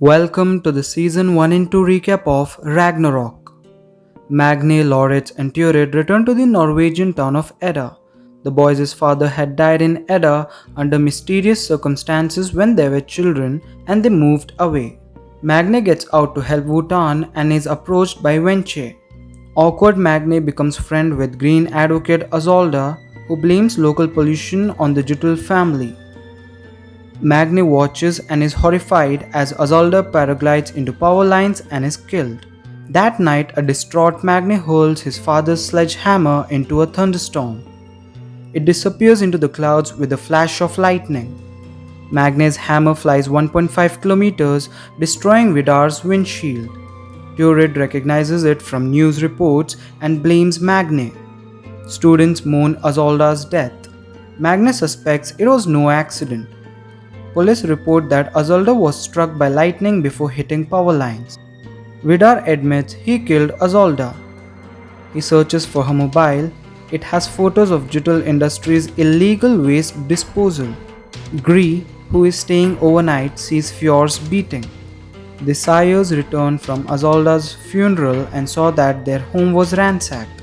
Welcome to the Season 1 and 2 recap of Ragnarok. Magne, Lauritz, and Turid return to the Norwegian town of Edda. The boys' father had died in Edda under mysterious circumstances when they were children and they moved away. Magne gets out to help Wotan and is approached by Wenche. Awkward Magne becomes friend with Green advocate Azolda, who blames local pollution on the Jutul family. Magne watches and is horrified as Azalda paraglides into power lines and is killed. That night, a distraught Magne hurls his father's sledgehammer into a thunderstorm. It disappears into the clouds with a flash of lightning. Magne's hammer flies 1.5 kilometers, destroying Vidar's windshield. Turid recognizes it from news reports and blames Magne. Students mourn Azalda's death. Magne suspects it was no accident. Police report that Azalda was struck by lightning before hitting power lines. Vidar admits he killed Azalda. He searches for her mobile. It has photos of Jutul Industries' illegal waste disposal. Gree, who is staying overnight, sees Fjord's beating. The sires return from Azalda's funeral and saw that their home was ransacked.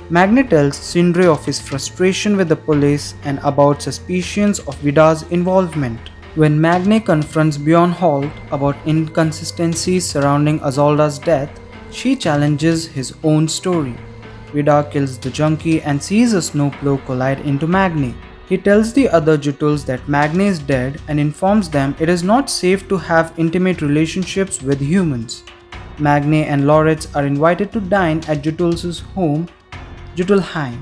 Magne tells Sindre of his frustration with the police and about suspicions of Vidar's involvement. When Magne confronts Bjornholt about inconsistencies surrounding Azalda's death, she challenges his own story. Vidar kills the junkie and sees a snowplow collide into Magne. He tells the other Jutuls that Magne is dead and informs them it is not safe to have intimate relationships with humans. Magne and Lauritz are invited to dine at Jutuls' home, Jutulheim.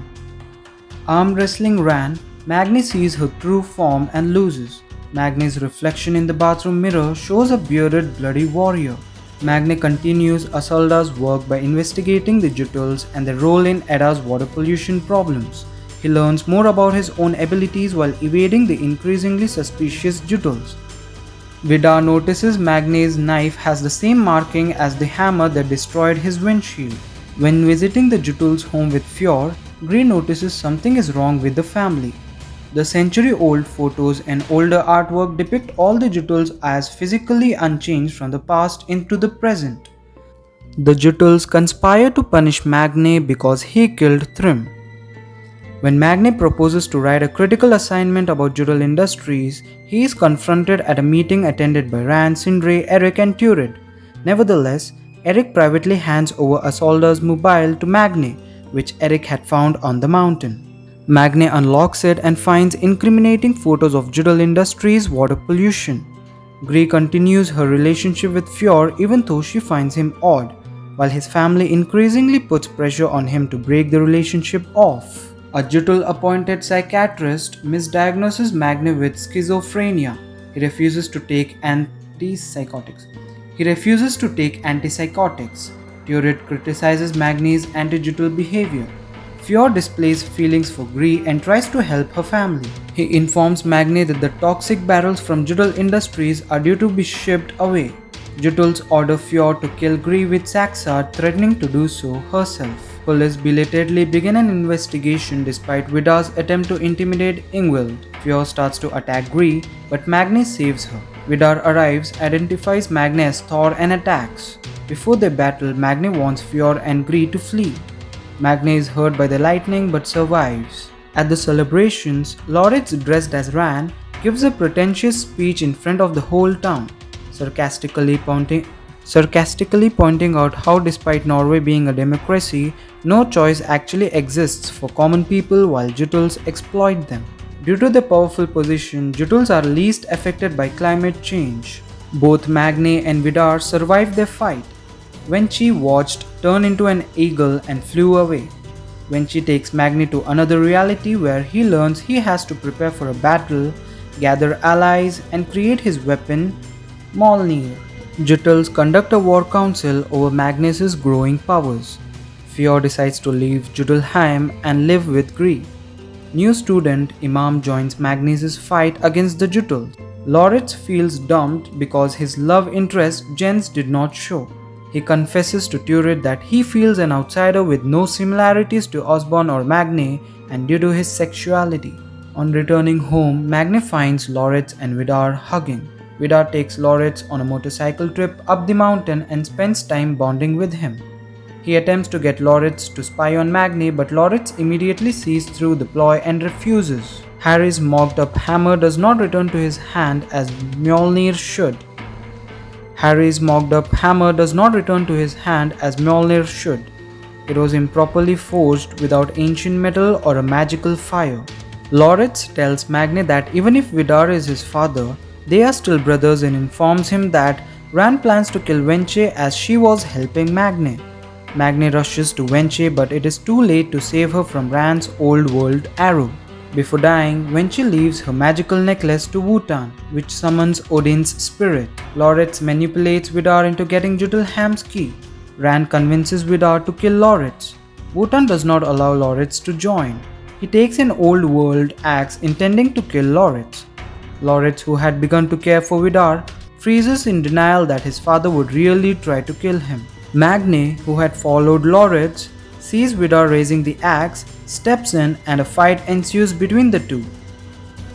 Arm wrestling Ran, Magne sees her true form and loses. Magne's reflection in the bathroom mirror shows a bearded, bloody warrior. Magne continues Azalda's work by investigating the Jutuls and their role in Edda's water pollution problems. He learns more about his own abilities while evading the increasingly suspicious Jutuls. Vidar notices Magne's knife has the same marking as the hammer that destroyed his windshield. When visiting the Jutuls' home with Fjord, Grey notices something is wrong with the family. The century-old photos and older artwork depict all the Jutuls as physically unchanged from the past into the present. The Jutuls conspire to punish Magne because he killed Thrym. When Magne proposes to write a critical assignment about Jutul Industries, he is confronted at a meeting attended by Rand, Sindre, Eric and Turid. Nevertheless, Eric privately hands over Azalda's mobile to Magne, which Eric had found on the mountain. Magne unlocks it and finds incriminating photos of Jutul Industries' water pollution. Grey continues her relationship with Fjord even though she finds him odd, while his family increasingly puts pressure on him to break the relationship off. A Jutul-appointed psychiatrist misdiagnoses Magne with schizophrenia. He refuses to take antipsychotics. Turid criticizes Magne's anti-Jutul behavior. Fjord displays feelings for Gree and tries to help her family. He informs Magne that the toxic barrels from Jutul Industries are due to be shipped away. Jutuls order Fjord to kill Gree with Saxard, threatening to do so herself. Police belatedly begin an investigation despite Vidar's attempt to intimidate Ingvild. Fjord starts to attack Gree, but Magne saves her. Vidar arrives, identifies Magne as Thor and attacks. Before they battle, Magne wants Fjord and Gree to flee. Magne is hurt by the lightning but survives. At the celebrations, Lauritz, dressed as Ran, gives a pretentious speech in front of the whole town, sarcastically pointing out how despite Norway being a democracy, no choice actually exists for common people while Jutuls exploit them. Due to their powerful position, Jutuls are least affected by climate change. Both Magne and Vidar survived their fight. Wenche watched turn into an eagle and flew away. Wenche takes Magne to another reality where he learns he has to prepare for a battle, gather allies, and create his weapon, Mjolnir. Jutuls conduct a war council over Magne's growing powers. Fjord decides to leave Jutulheim and live with Gree. New student Imam joins Magne's fight against the Jutuls. Lauritz feels dumped because his love interest Jens did not show. He confesses to Turid that he feels an outsider with no similarities to Osborne or Magne and due to his sexuality. On returning home, Magne finds Lauritz and Vidar hugging. Vidar takes Loritz on a motorcycle trip up the mountain and spends time bonding with him. He attempts to get Loritz to spy on Magni, but Loritz immediately sees through the ploy and refuses. Harry's mocked up hammer does not return to his hand as Mjolnir should. Harry's mocked up hammer does not return to his hand as Mjolnir should. It was improperly forged without ancient metal or a magical fire. Loritz tells Magni that even if Vidar is his father, they are still brothers and informs him that Ran plans to kill Wenche as she was helping Magni. Magni rushes to Wenche, but it is too late to save her from Ran's old world arrow. Before dying, Wenche leaves her magical necklace to Wotan, which summons Odin's spirit. Loritz manipulates Vidar into getting Jutul key. Ran convinces Vidar to kill Loritz. Wotan does not allow Loritz to join. He takes an old world axe intending to kill Loritz. Loritz, who had begun to care for Vidar, freezes in denial that his father would really try to kill him. Magni, who had followed Loritz, sees Vidar raising the axe, steps in, and a fight ensues between the two,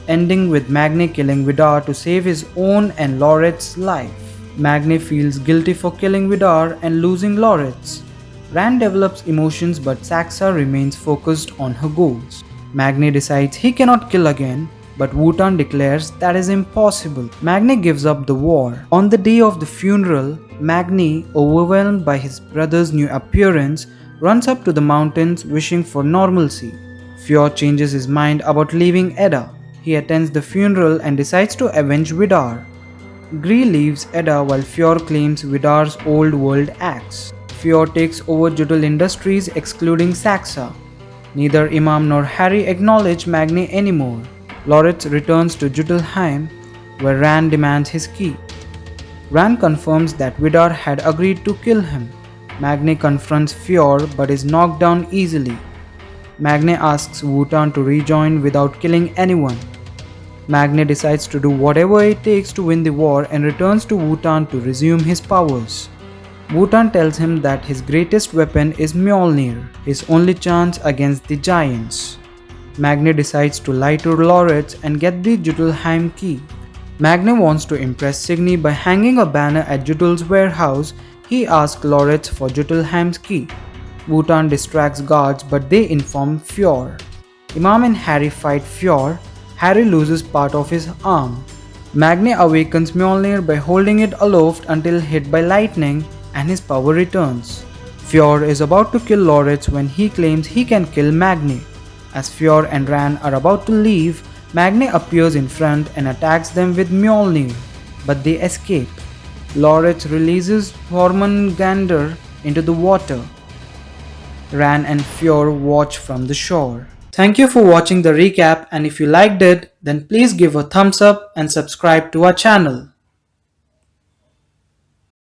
ending with Magni killing Vidar to save his own and Loritz's life. Magni feels guilty for killing Vidar and losing Loritz. Rand develops emotions, but Saxa remains focused on her goals. Magni decides he cannot kill again, but Wotan declares that is impossible. Magni gives up the war. On the day of the funeral, Magni, overwhelmed by his brother's new appearance, runs up to the mountains wishing for normalcy. Fjord changes his mind about leaving Edda. He attends the funeral and decides to avenge Vidar. Gree leaves Edda while Fjord claims Vidar's old world axe. Fjord takes over Jutul Industries, excluding Saxa. Neither Imam nor Harry acknowledge Magni anymore. Loritz returns to Jutulheim, where Rand demands his key. Rand confirms that Vidar had agreed to kill him. Magni confronts Fjord but is knocked down easily. Magni asks Wotan to rejoin without killing anyone. Magni decides to do whatever it takes to win the war and returns to Wotan to resume his powers. Wotan tells him that his greatest weapon is Mjolnir, his only chance against the giants. Magni decides to lie to Loritz and get the Jutulheim key. Magni wants to impress Signy by hanging a banner at Jutul's warehouse. He asks Loritz for Jutulheim's key. Wotan distracts guards, but they inform Fjord. Imam and Harry fight Fjord. Harry loses part of his arm. Magni awakens Mjolnir by holding it aloft until hit by lightning, and his power returns. Fjord is about to kill Loritz when he claims he can kill Magni. As Fjord and Ran are about to leave, Magni appears in front and attacks them with Mjolnir, but they escape. Loritz releases Jormungandr into the water. Ran and Fjord watch from the shore. Thank you for watching the recap, and if you liked it, then please give a thumbs up and subscribe to our channel.